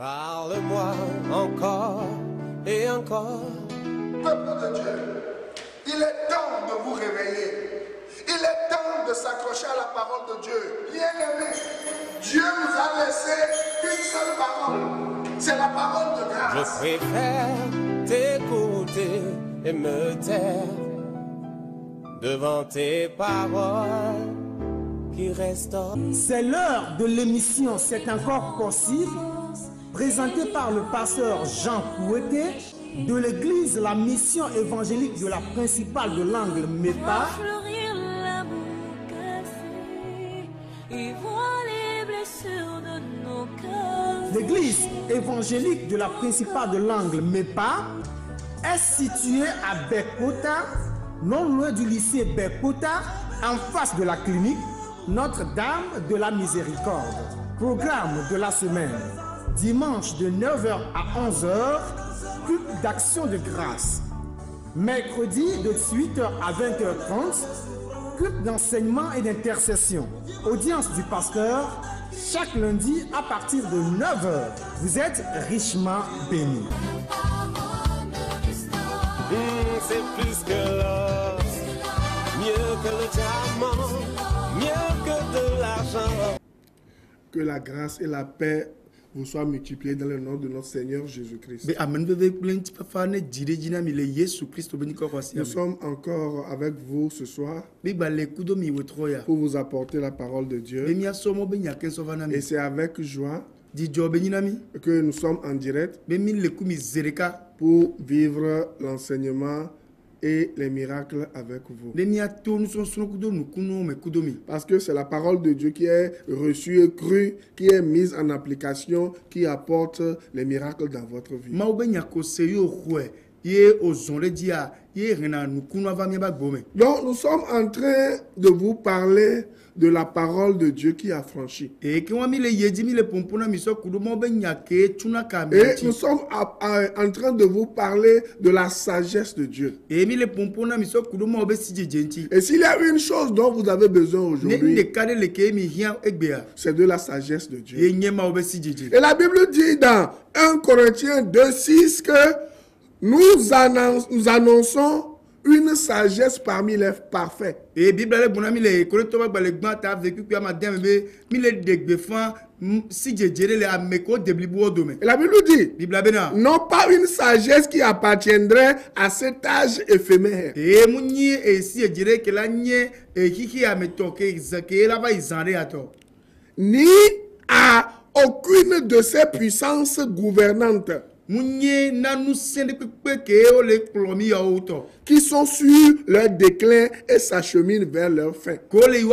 Parle-moi encore et encore. Peuple de Dieu, il est temps de vous réveiller. Il est temps de s'accrocher à la parole de Dieu. Bien-aimé, Dieu nous a laissé une seule parole. C'est la parole de grâce. Je préfère t'écouter et me taire devant tes paroles qui restaurent. C'est l'heure de l'émission C'est encore possible, présentée par le pasteur Jean Kouété de l'église La Mission évangélique de la principale de l'Angle MEPA. L'église évangélique de la principale de l'Angle MEPA est située à Bekota, non loin du lycée Bekota, en face de la clinique Notre-Dame de la Miséricorde. Programme de la semaine: dimanche de 9h à 11h, culte d'action de grâce. Mercredi de 18h à 20h30, culte d'enseignement et d'intercession. Audience du pasteur chaque lundi à partir de 9h. Vous êtes richement bénis. C'est plus que l'or, mieux que le diamant, mieux que de l'argent. Que la grâce et la paix vous soient multipliées dans le nom de notre Seigneur Jésus-Christ. Nous sommes encore avec vous ce soir pour vous apporter la parole de Dieu. Et c'est avec joie que nous sommes en direct pour vivre l'enseignement et les miracles avec vous. Parce que c'est la parole de Dieu qui est reçue et crue, qui est mise en application, qui apporte les miracles dans votre vie. Donc nous sommes en train de vous parler de la parole de Dieu qui a franchi. Et nous sommes en train de vous parler de la sagesse de Dieu. Et s'il y a une chose dont vous avez besoin aujourd'hui, c'est de la sagesse de Dieu. Et la Bible dit dans 1 Corinthiens 2:6 que nous annonçons une sagesse parmi les parfaits. Et la Bible dit, non pas une sagesse qui appartiendrait à cet âge éphémère, ni à aucune de ces puissances gouvernantes qui sont sur leur déclin et s'acheminent vers leur fin. Et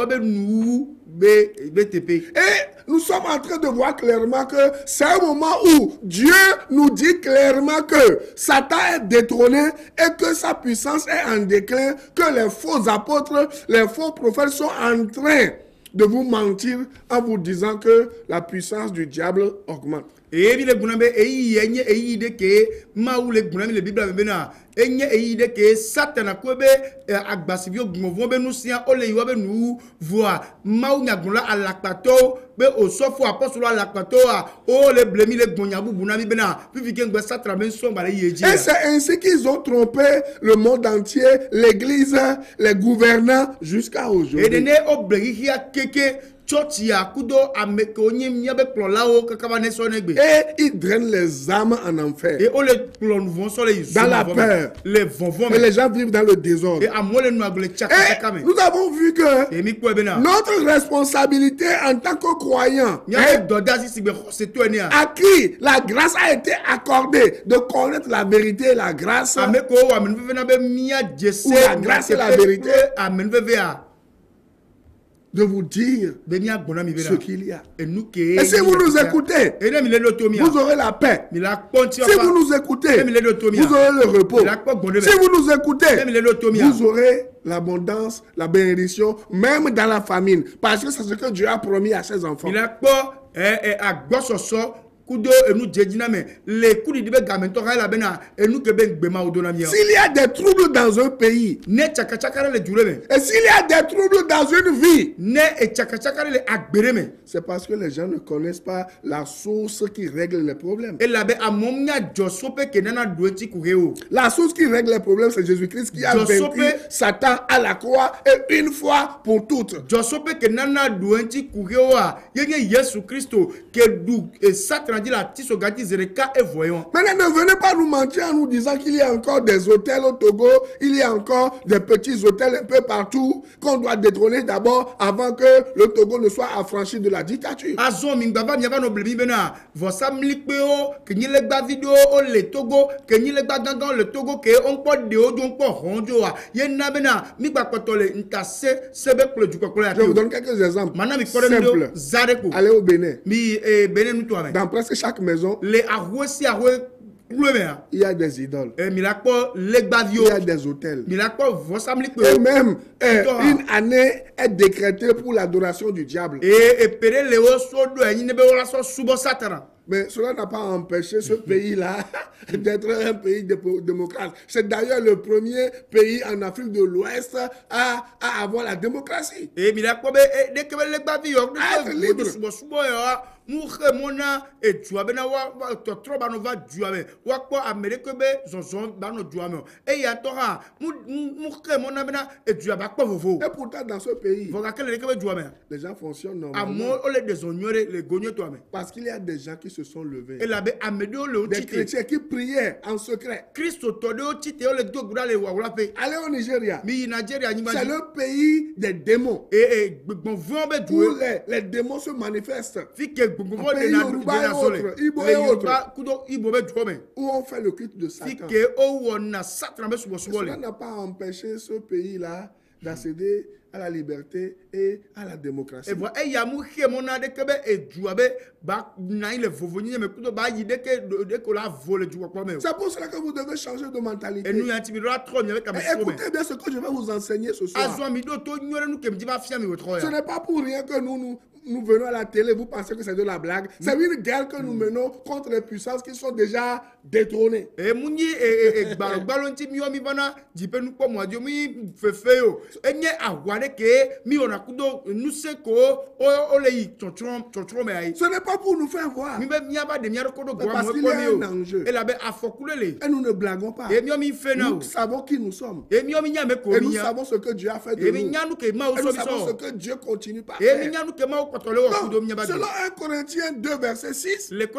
nous sommes en train de voir clairement que c'est un moment où Dieu nous dit clairement que Satan est détrôné et que sa puissance est en déclin, que les faux apôtres, les faux prophètes sont en train de vous mentir en vous disant que la puissance du diable augmente. Et c'est ainsi qu'ils ont trompé le monde entier, l'église, les gouvernants jusqu'à aujourd'hui. Et ils drainent les âmes en enfer, dans la peur, et les gens vivent dans le désordre. Et nous avons vu que notre responsabilité en tant que croyants, à qui la grâce a été accordée de connaître la vérité et la grâce, ou la grâce et la vérité, de vous dire ce qu'il y a. Et si vous nous écoutez, vous aurez la paix. Si vous nous écoutez, vous aurez le repos. Si vous nous écoutez, vous aurez l'abondance, la bénédiction, même dans la famine. Parce que c'est ce que Dieu a promis à ses enfants. S'il y a des troubles dans un pays, et s'il y a des troubles dans une vie, c'est parce que les gens ne connaissent pas la source qui règle les problèmes. La source qui règle les problèmes, c'est Jésus-Christ qui a vaincu Satan à la croix et une fois pour toutes. Maintenant, ne venez pas nous mentir en nous disant qu'il y a encore des hôtels au Togo, il y a encore des petits hôtels un peu partout qu'on doit détrôner d'abord avant que le Togo ne soit affranchi de la dictature. Je vous donne quelques exemples simples. Allez au Bénin. Dans presque chaque maison, il y a des idoles. Il y a des hôtels. Et même une année est décrétée pour l'adoration du diable. Mais cela n'a pas empêché ce pays-là d'être un pays démocrate. C'est d'ailleurs le premier pays en Afrique de l'Ouest à avoir la démocratie. Et pourtant dans ce pays, les gens fonctionnent normalement. Parce qu'il y a des gens qui se sont levés. Des chrétiens qui priaient en secret. Allez au Nigeria. C'est le pays des démons. Où les démons se manifestent. Pays Yoruba et autres, Igbo et autres, où on fait le culte de Satan. Cela n'a pas empêché ce pays-là d'accéder à la liberté et à la démocratie. C'est pour cela que vous devez changer de mentalité. Écoutez bien ce que je vais vous enseigner ce soir. Ce n'est pas pour rien que nous venons à la télé, vous pensez que c'est de la blague. C'est une guerre que nous menons contre les puissances qui sont déjà détrônées. Ce n'est pas pour nous faire voir. Parce qu'il y a un enjeu. Et nous ne blaguons pas. Nous savons qui nous sommes. Et nous savons ce que Dieu a fait de nous. Et nous savons ce que Dieu continue par faire. Donc, selon 1 Corinthiens 2, verset 6, je vais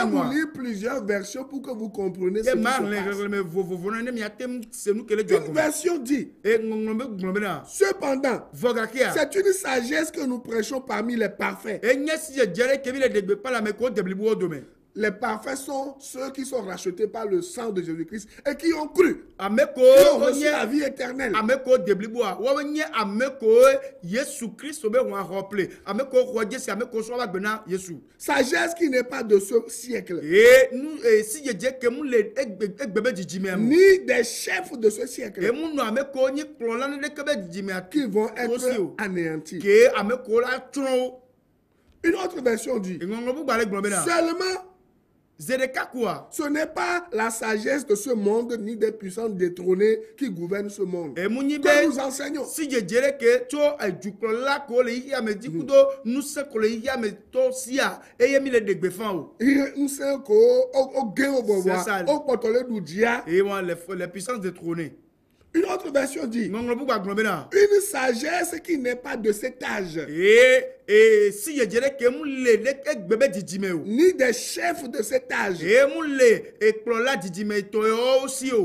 vous lire plusieurs versions pour que vous compreniez ce qui se passe. Une version dit: cependant, c'est une sagesse que nous prêchons parmi les parfaits. Les parfaits sont ceux qui sont rachetés par le sang de Jésus-Christ et qui ont cru, qui ont reçu la vie éternelle. Sagesse qui n'est pas de ce siècle, ni des chefs de ce siècle, qui vont être anéantis. Une autre version dit: seulement, ce n'est pas la sagesse de ce monde ni des puissants détrônés qui gouvernent ce monde que nous enseignons. Les puissances détrônées. Une autre version dit: une sagesse qui n'est pas de cet âge, ni des chefs de cet âge,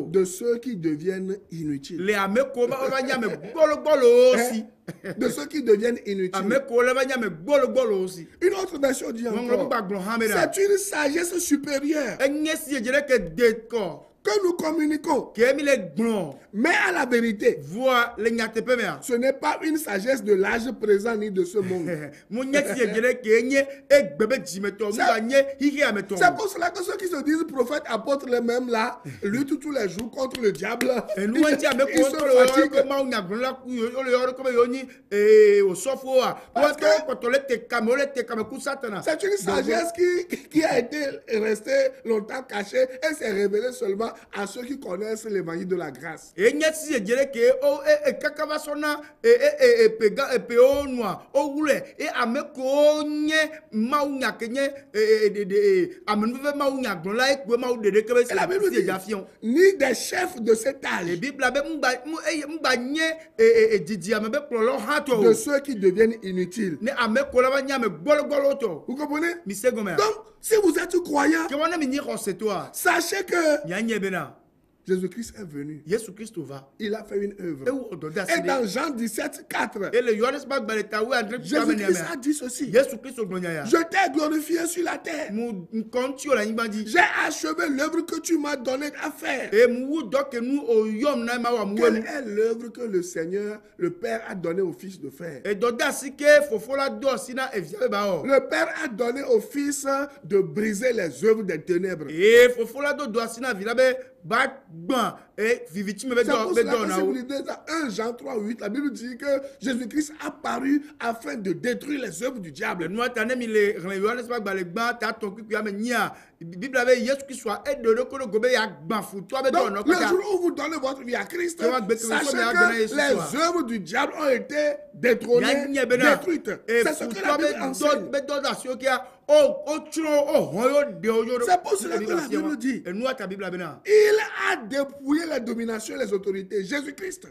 de ceux qui deviennent inutiles. De ceux qui deviennent inutiles. Une autre version dit encore: c'est une sagesse supérieure, que nous communiquons, mais à la vérité, ce n'est pas une sagesse de l'âge présent ni de ce monde. C'est pour cela que ceux qui se disent prophètes, apôtres les mêmes là, luttent tous les jours contre le diable. Ils se fatiguent. C'est une sagesse qui a été restée longtemps cachée et s'est révélée seulement à ceux qui connaissent l'évangile de la grâce. Et la Bible dit, ni des chefs de cet âge, de ceux qui deviennent inutiles. Vous comprenez? Donc, si vous êtes croyant, sachez que Jésus-Christ est venu. Il a fait une œuvre. Et dans Jean 17, 4, Jésus-Christ a dit ceci. Je t'ai glorifié sur la terre. J'ai achevé l'œuvre que tu m'as donné à faire. Quelle est l'œuvre que le Seigneur, le Père, a donné au Fils de faire? Le Père a donné au Fils de briser les œuvres des ténèbres. C'est pour cela que si vous lisez dans 1 Jean 3, 8, la Bible dit que Jésus-Christ a paru afin de détruire les œuvres du diable. Le jour où vous donnez votre vie à Christ, sachez que les œuvres du diable ont été détrônées, détruites. C'est ce que la Bible enseigne. C'est pour cela que la Bible dit, il a dépouillé la domination et les autorités. Jésus-Christ.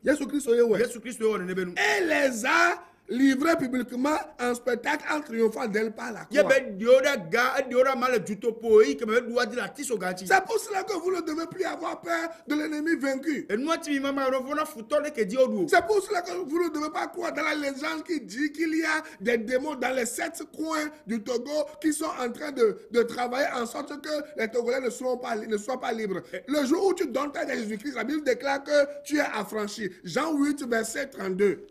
Jésus-Christ et les a livrés publiquement en spectacle en triomphant d'elle par la croix. C'est pour cela que vous ne devez plus avoir peur de l'ennemi vaincu. C'est pour cela que vous ne devez pas croire dans la légende qui dit qu'il y a des démons dans les 7 coins du Togo qui sont en train de travailler en sorte que les Togolais ne soient pas libres. Le jour où tu donnes ta vie à Jésus-Christ, la Bible déclare que tu es affranchi. Jean 8, verset 32.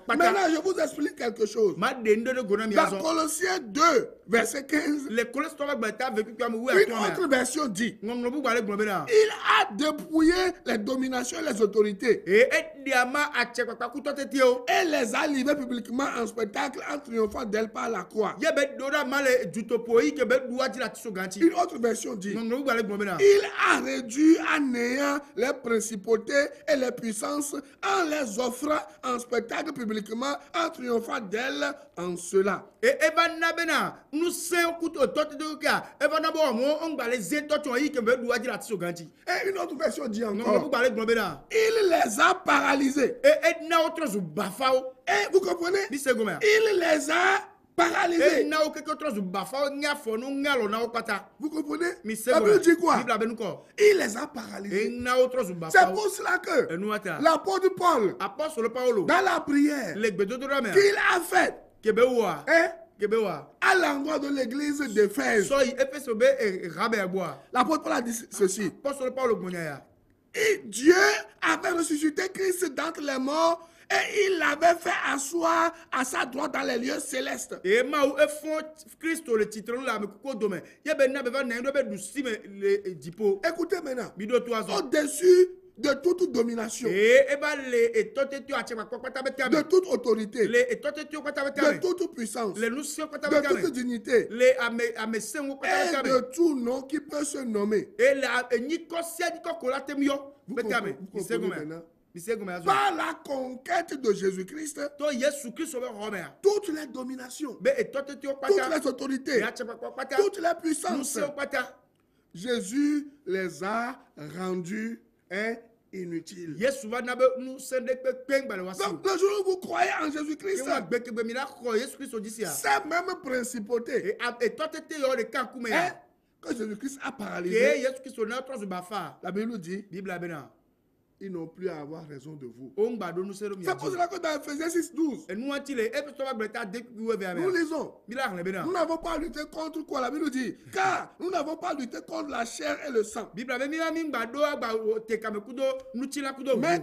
Maintenant, je vous explique quelque chose. Dans Colossiens 2, verset 15, une autre version dit, il a dépouillé les dominations et les autorités et les a livrés publiquement en spectacle en triomphant d'elle par la croix. Une autre version dit, il a réduit à néant les principautés et les puissances en les offrant en spectacle publiquement en triomphant d'elle en cela. Et une autre version dit encore, il les a paralysés. Et vous comprenez? Il les a paralysés. Vous comprenez? La Bible dit quoi? Il les a paralysés. C'est pour cela que l'apôtre Paul, dans la prière qu'il a faite à l'endroit de l'église d'Éphèse, l'apôtre Paul a dit ceci. Et Dieu avait ressuscité Christ d'entre les morts et il l'avait fait asseoir à sa droite dans les lieux célestes. Écoutez maintenant, au-dessus de toute domination, de toute autorité, de toute puissance, de toute dignité, et de tout nom qui peut se nommer. Vous comprenez maintenant? Par la conquête de Jésus-Christ, toutes les dominations, toutes les autorités, toutes les puissances, Jésus les a rendues inutiles. Donc, le jour où vous croyez en Jésus-Christ, ces mêmes principautés que Jésus-Christ a paralysé, la Bible nous dit, ils n'ont plus à avoir raison de vous. C'est pour cela que dans Ephésiens 6:12, nous lisons, nous n'avons pas lutté contre quoi? La Bible nous dit, car nous n'avons pas lutté contre la chair et le sang, mais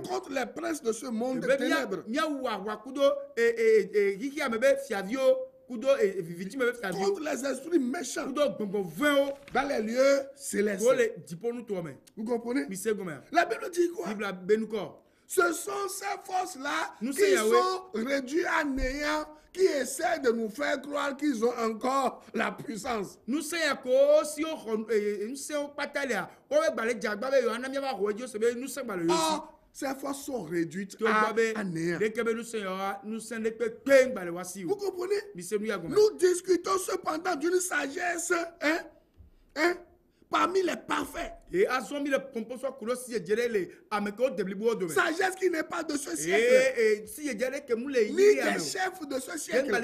contre les princes de ce monde de ténèbres, contre les esprits méchants dans les lieux célestes. Vous comprenez? La Bible dit quoi? Ce sont ces forces-là qui sont réduites à néant, qui essaient de nous faire croire qu'ils ont encore la puissance. Or, ces forces sont réduites à néant. Vous comprenez? Nous discutons cependant d'une sagesse parmi les parfaits. Sagesse qui n'est pas de ce siècle, ni des chefs de ce siècle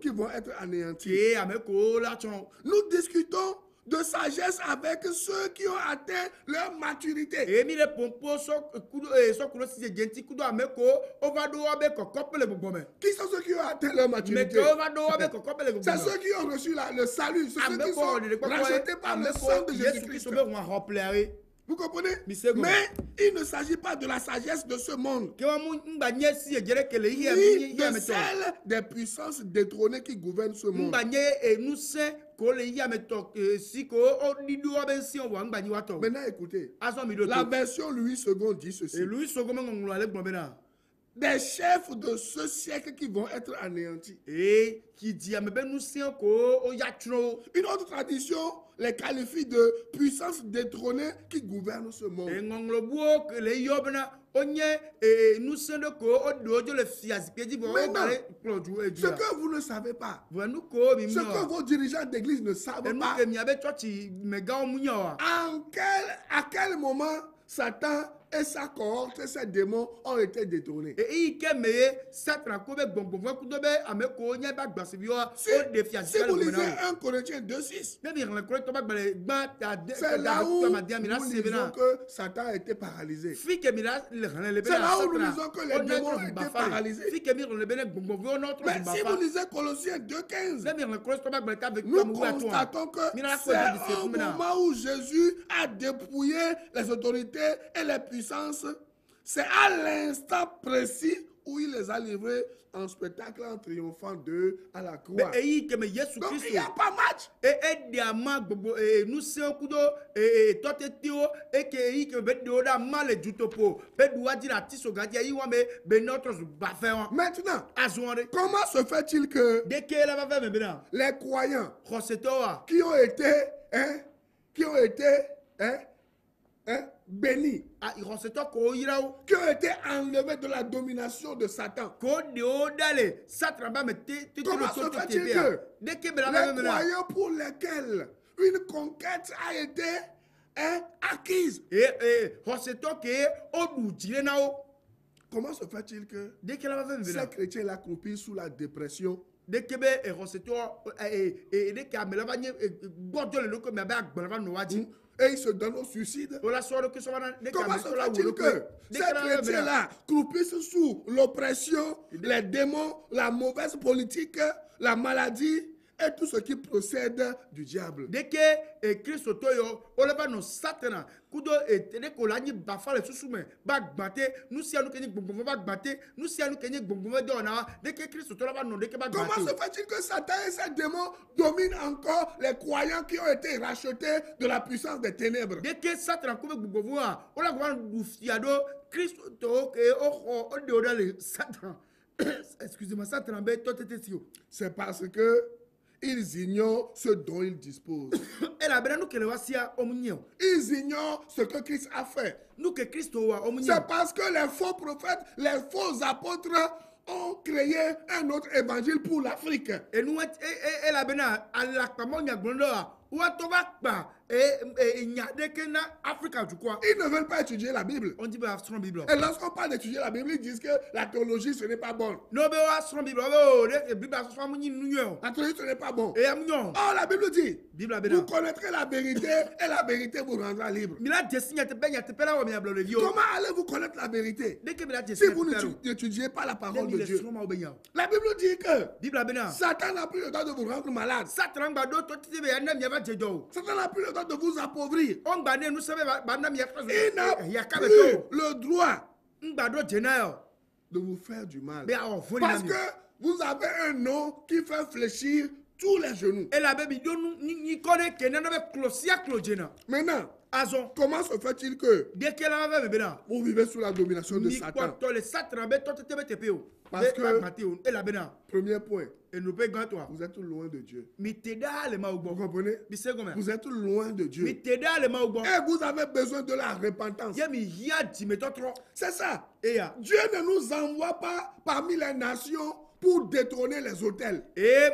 qui vont être anéantis. Nous discutons de sagesse avec ceux qui ont atteint leur maturité. Qui sont ceux qui ont atteint leur maturité? C'est ceux qui ont reçu le salut, c'est ceux qui sont rachetés par le sang de Jésus-Christ. Vous comprenez? Mais il ne s'agit pas de la sagesse de ce monde, ni de celle des puissances détrônées qui gouvernent ce monde. Maintenant, écoutez, la version Louis II dit ceci: des chefs de ce siècle qui vont être anéantis. Une autre tradition les qualifie de puissance détrônée qui gouverne ce monde. Ce que vous ne savez pas, ce que vos dirigeants d'église ne savent pas, à quel moment Satan et sa cohorte et ses démons ont été détournés. Si vous lisez 1 Corinthiens 2:6, c'est là où nous lisons que Satan a été paralysé. C'est là où nous lisons que les démons ont été paralysés. Mais si vous lisez Colossiens 2:15, nous constatons que c'est au moment où Jésus a dépouillé les autorités et les puissances. C'est à l'instant précis où il les a livrés en spectacle en triomphant d'eux à la croix. Donc il n'y a pas match. Maintenant, comment se fait-il que les croyants qui ont été bénis, qui ont été enlevés de la domination de Satan, comment se fait-il que les croyants pour lesquels une conquête a été acquise, comment se fait-il que ces chrétiens l'accomplissent sous la dépression, et ils se donnent au suicide? Comment se fait-il que ces chrétiens-là croupissent sous l'oppression, les démons, la mauvaise politique, la maladie et tout ce qui procède du diable? Comment se fait-il que Satan et ses démons dominent encore les croyants qui ont été rachetés de la puissance des ténèbres? C'est parce que ils ignorent ce dont ils disposent. Ils ignorent ce que Christ a fait. C'est parce que les faux prophètes, les faux apôtres ont créé un autre évangile pour l'Afrique. Ils ne veulent pas étudier la Bible. On dit Bible. Et lorsqu'on parle d'étudier la Bible, ils disent que la théologie ce n'est pas bon. La théologie ce n'est pas bon. Oh, la Bible dit, vous connaîtrez la vérité et la vérité vous rendra libre. Comment allez-vous connaître la vérité si vous n'étudiez pas la parole de Dieu? La Bible dit que Satan n'a plus le temps de vous rendre malade. Satan n'a plus le temps de vous appauvrir. Il n'a plus le droit de vous faire du mal. Parce que vous avez un nom qui fait fléchir tous les genoux. Maintenant, comment se fait-il que vous vivez sous la domination de Satan? Parce que, premier point, vous êtes loin de Dieu. Vous comprenez? Vous êtes loin de Dieu. Et vous avez besoin de la repentance. C'est ça. Dieu ne nous envoie pas parmi les nations pour détrôner les autels. Dieu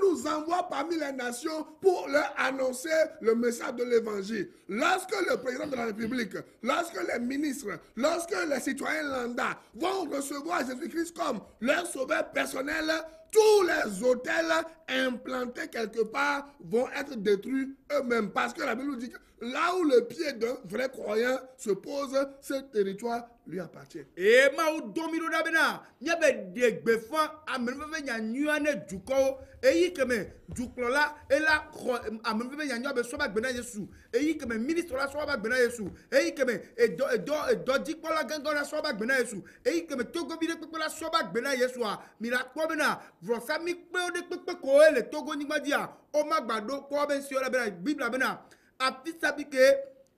nous envoie parmi les nations pour leur annoncer le message de l'évangile. Lorsque le président de la République, lorsque les ministres, lorsque les citoyens lambda vont recevoir Jésus-Christ comme leur sauveur personnel, tous les autels implantés quelque part vont être détruits eux-mêmes. Parce que la Bible dit que là où le pied d'un vrai croyant se pose, ce territoire lui appartient. Et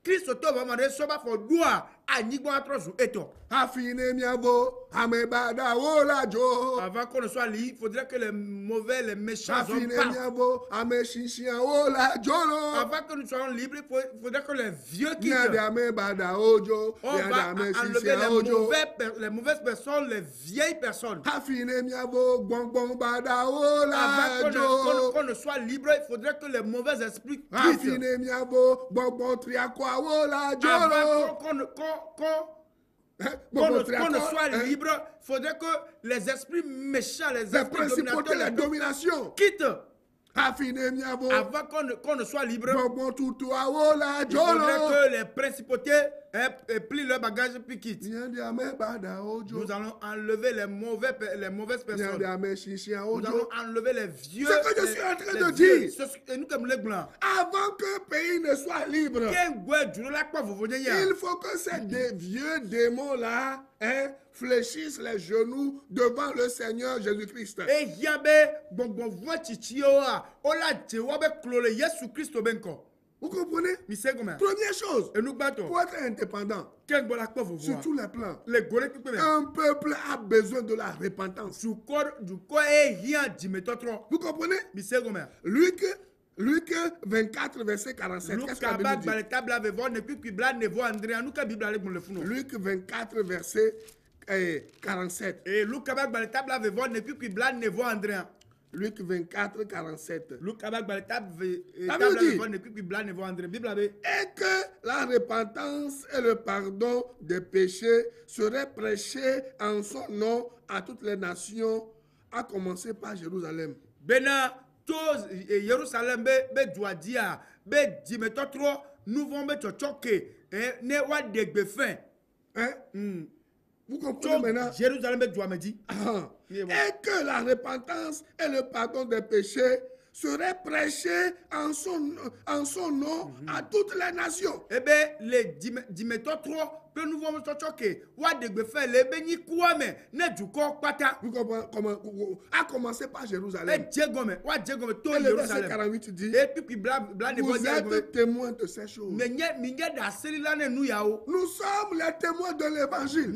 Christ va demander soba for doa anigbo atrozu eto. Afine miavo amebada ola jo. Avant qu'on ne soit libre, il faudrait que les mauvais, les méchants Afine miavo ameshinshia ola jolo. Avant que nous soyons libres, il faudrait que les vieux quittent. Amebada ojo. On va enlever les mauvaises personnes, les vieilles personnes. Afine miavo bonbon bada ola jo. Avant qu'on ne soit libre, il faudrait que les mauvais esprits quittent. Afine miavo bonbon triakwa avant qu'on ne soit libre, il faudrait que les esprits méchants, les esprits domination quittent. Avant qu'on ne soit libre, il faudrait que les principautés plient leur bagage et quittent. Nous allons enlever les mauvaises personnes. Nous allons enlever les vieux. C'est ce que je suis en train de dire. Et nous comme les blancs. Avant que le pays ne soit libre, il faut que ces vieux démons-là fléchissent les genoux devant le Seigneur Jésus-Christ. Vous comprenez? Première chose, pour être indépendant, sur tous les plans, un peuple a besoin de la repentance. Vous comprenez? Luc 24, verset 47. Qu'est-ce que la Bible dit? Luc 24, verset 47. Luc 24, 47. Et que la repentance et le pardon des péchés seraient prêchés en son nom à toutes les nations, à commencer par Jérusalem. Jérusalem be doadia be dimetotro nous vont mettre choqué ne wa degbe fin vous comprenez maintenant? Jérusalem be doit me dit et que la repentance et le pardon des péchés seraient prêchés en son nom à toutes les nations. Eh bien, les dimetotro que nous vont mettre choqué wa degbe fin le be ni kwame ne du ko pata. Vous comprenez comment à commencer par Jérusalem. Et le verset 48 dit vous êtes témoins de ces choses. Nous sommes les témoins de l'évangile.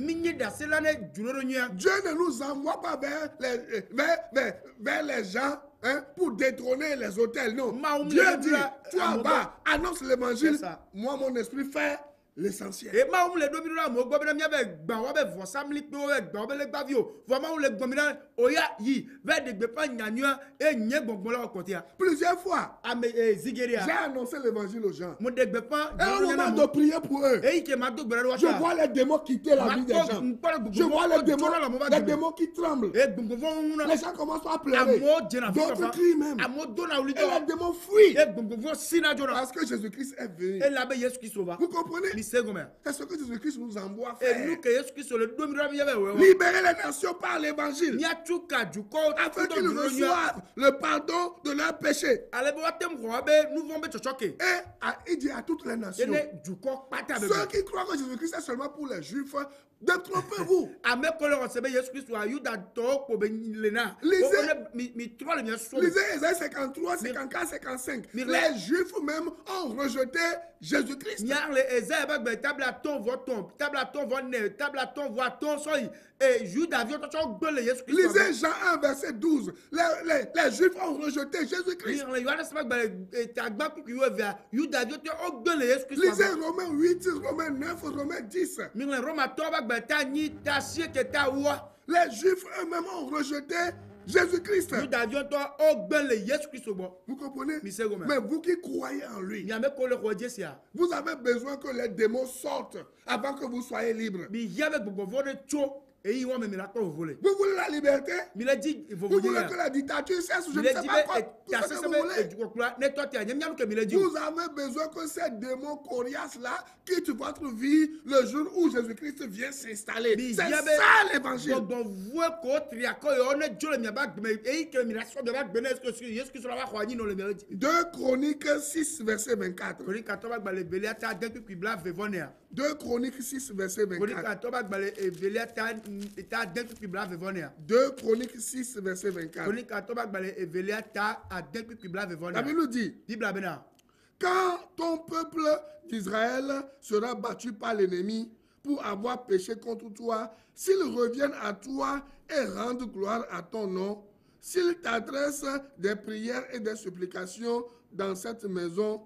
Dieu ne nous envoie pas vers les gens pour détrôner les autels. Non. Dieu dit, toi va, annonce l'évangile. Moi, mon esprit fait l'essentiel. Et ma le domino mo gbo bena mi avec gba wa be vo samli pe o gba be le gba vi o vo ma le gomina oya yi ve de gbe pa nyanua e nye gbongbon la okotia. Plusieurs fois. Ame zigeria. J'ai annoncé l'évangile aux gens. Mo de gbe pa et au moment de prier pour eux. E ke ma do gbera wa. Je vois les démons quitter la vie des gens. Je vois les démons qui tremblent. Les gens commencent à pleurer. D'autres crient même. Et les démons fuient. Parce que Jésus-Christ est venu. Vous comprenez? C'est ce que Jésus-Christ nous envoie faire. Libérer les nations par l'évangile. Afin qu'ils reçoivent le pardon de leurs péchés. Et il dit à toutes les nations. Ceux qui croient que Jésus-Christ est seulement pour les Juifs, détrompez-vous. Lisez Ésaïe 53, 54, 55. Les Juifs même ont rejeté Jésus-Christ. Lisez Jean 1, verset 12. Les Juifs ont rejeté Jésus-Christ. Lisez Romains 8, Romains 9, Romains 10. Les Juifs eux-mêmes ont rejeté Jésus-Christ. Vous comprenez? Mais vous qui croyez en lui, vous avez besoin que les démons sortent avant que vous soyez libres. Vous voulez la liberté? Vous voulez que la dictature cesse? Je ne sais pas quoi. Tout ce que vous voulez. Vous avez besoin que ces démons coriaces-là quittent votre vie le jour où Jésus-Christ vient s'installer. C'est ça l'évangile. 2 Chroniques 6, verset 24. 2 Chroniques 6, verset 24. 2 Chroniques 6, verset 24. La Bible nous dit, quand ton peuple d'Israël sera battu par l'ennemi pour avoir péché contre toi, s'ils reviennent à toi et rendent gloire à ton nom, s'ils t'adressent des prières et des supplications dans cette maison,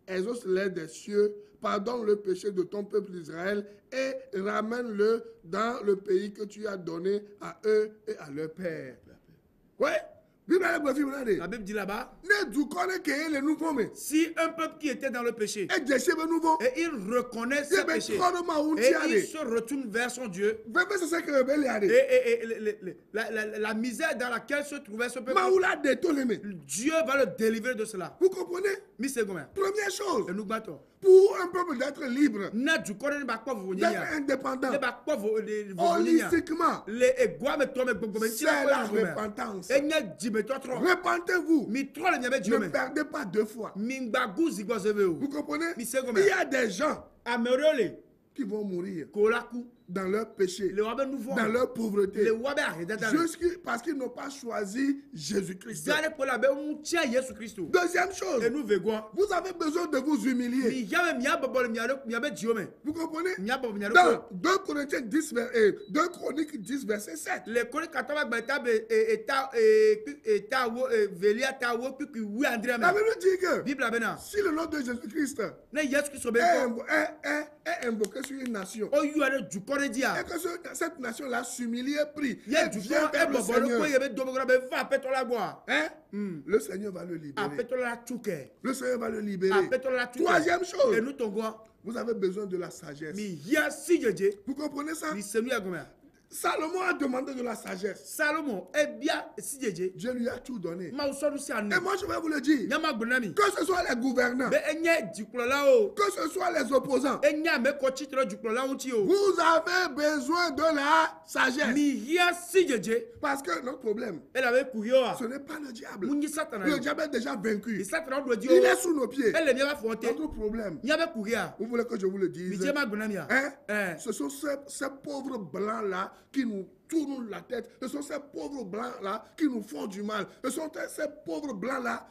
exauce-les des cieux, pardonne le péché de ton peuple d'Israël et ramène-le dans le pays que tu as donné à eux et à leur père. Ouais. La Bible dit là-bas, si un peuple qui était dans le péché et il reconnaît ce péché et il se retourne vers son Dieu, et la misère dans laquelle se trouvait ce peuple, Dieu va le délivrer de cela. Vous comprenez? Première chose, pour un peuple d'être libre, d'être indépendant, holistiquement, c'est la repentance. Repentez-vous. Ne perdez pas 2 fois. Vous comprenez? Il y a des gens qui vont mourir dans leur péché, dans leur pauvreté, juste parce qu'ils n'ont pas choisi Jésus-Christ. Deuxième chose, vous avez besoin de vous humilier. Vous comprenez? Dans 2 Chroniques 10, verset 7. La Bible dit que si le nom de Jésus-Christ est invoqué sur une nation, et que cette nation-là s'humilie, prie, et vient vers le Seigneur, le Seigneur va le libérer. Le Seigneur va le libérer. Troisième chose, vous avez besoin de la sagesse. Vous comprenez ça? Salomon a demandé de la sagesse. Dieu lui a tout donné. Et moi je vais vous le dire, que ce soit les gouvernants, que ce soit les opposants, vous avez besoin de la sagesse. Parce que notre problème, ce n'est pas le diable. Le diable est déjà vaincu. Il est sous nos pieds. Notre problème, vous voulez que je vous le dise, ce sont ces pauvres blancs-là qui nous tournent la tête. Ce sont ces pauvres blancs-là qui nous font du mal. Ce sont ces pauvres blancs-là,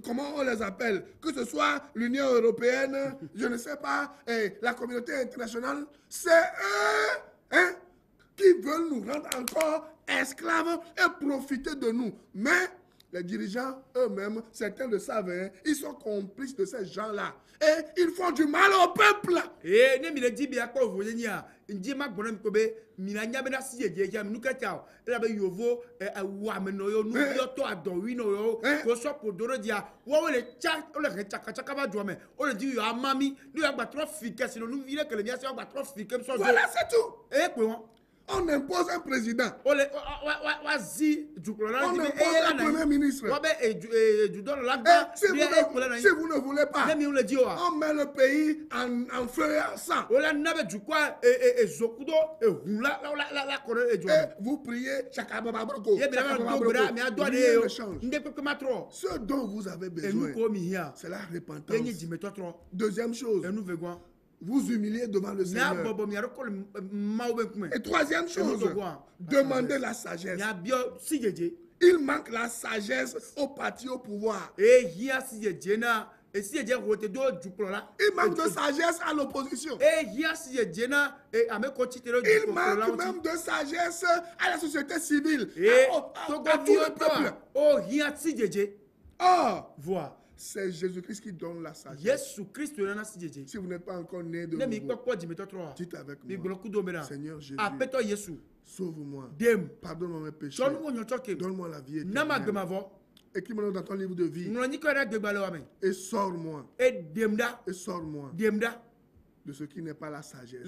comment on les appelle? Que ce soit l'Union européenne, je ne sais pas, la communauté internationale, c'est eux qui veulent nous rendre encore esclaves et profiter de nous. Mais Les dirigeants eux-mêmes, certains le savent, hein, ils sont complices de ces gens-là. Et ils font du mal au peuple. Et ne me dit bien quoi vous voyez ndi ma gbona mkobe minanya be na si je je nu kata la be yovo wa me no yo nu yo to adon wi no yo ko so po doro dia wo le cha o le chaka ba do me o le di yo amami nu ya gba trafic si no nu vile que le mia se gba trafic so voilà c'est tout. E pe won on impose un président. On impose un premier ministre. Si vous ne voulez pas, on met le pays en feu et en sang. Et vous priez, ce dont vous avez besoin, c'est la repentance. Deuxième chose, vous humiliez devant le Seigneur. Et troisième chose, demandez la sagesse. Il manque la sagesse au parti au pouvoir. Il manque de sagesse à l'opposition. Il manque même de sagesse à la société civile, à tout le peuple. Or, c'est Jésus-Christ qui donne la sagesse. Si vous n'êtes pas encore né de nouveau, dites avec moi, Seigneur Jésus, sauve-moi, pardonne-moi mes péchés, donne-moi la vie éternelle. Écris-moi dans ton livre de vie et sors-moi de ce qui n'est pas la sagesse.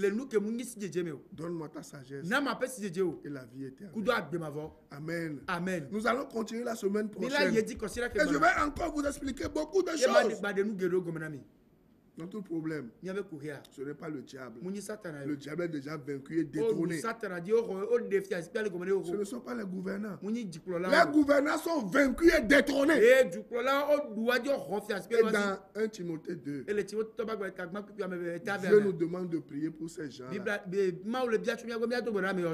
Donne-moi ta sagesse et la vie éternelle. Amen. Amen. Nous allons continuer la semaine prochaine. Et je vais encore vous expliquer beaucoup de choses. Notre problème, ce n'est pas le diable. Le diable est déjà vaincu et détrôné. Ce ne sont pas les gouvernants. Les gouvernants sont vaincus et détrônés. Et dans 1 Timothée 2, Dieu nous demande de prier pour ces gens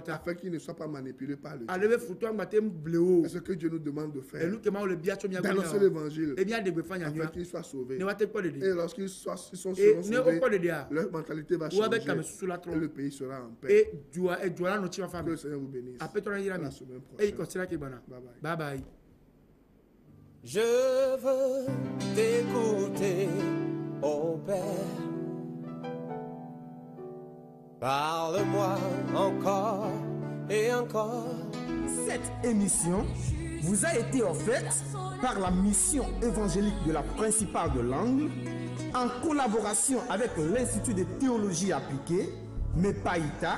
afin qu'ils ne soient pas manipulés par le diable. C'est ce que Dieu nous demande de faire. D'annoncer l'évangile afin qu'ils soient sauvés. Et lorsqu'ils seront sauvés, leur mentalité va changer et le pays sera en paix. Que le Seigneur vous bénisse. À la semaine prochaine. Bye bye. Je veux t'écouter, ô Père. Parle-moi encore et encore. Cette émission vous a été offerte par la mission évangélique de la Principale de l'Angle en collaboration avec l'Institut de théologie appliquée, MEPAITA,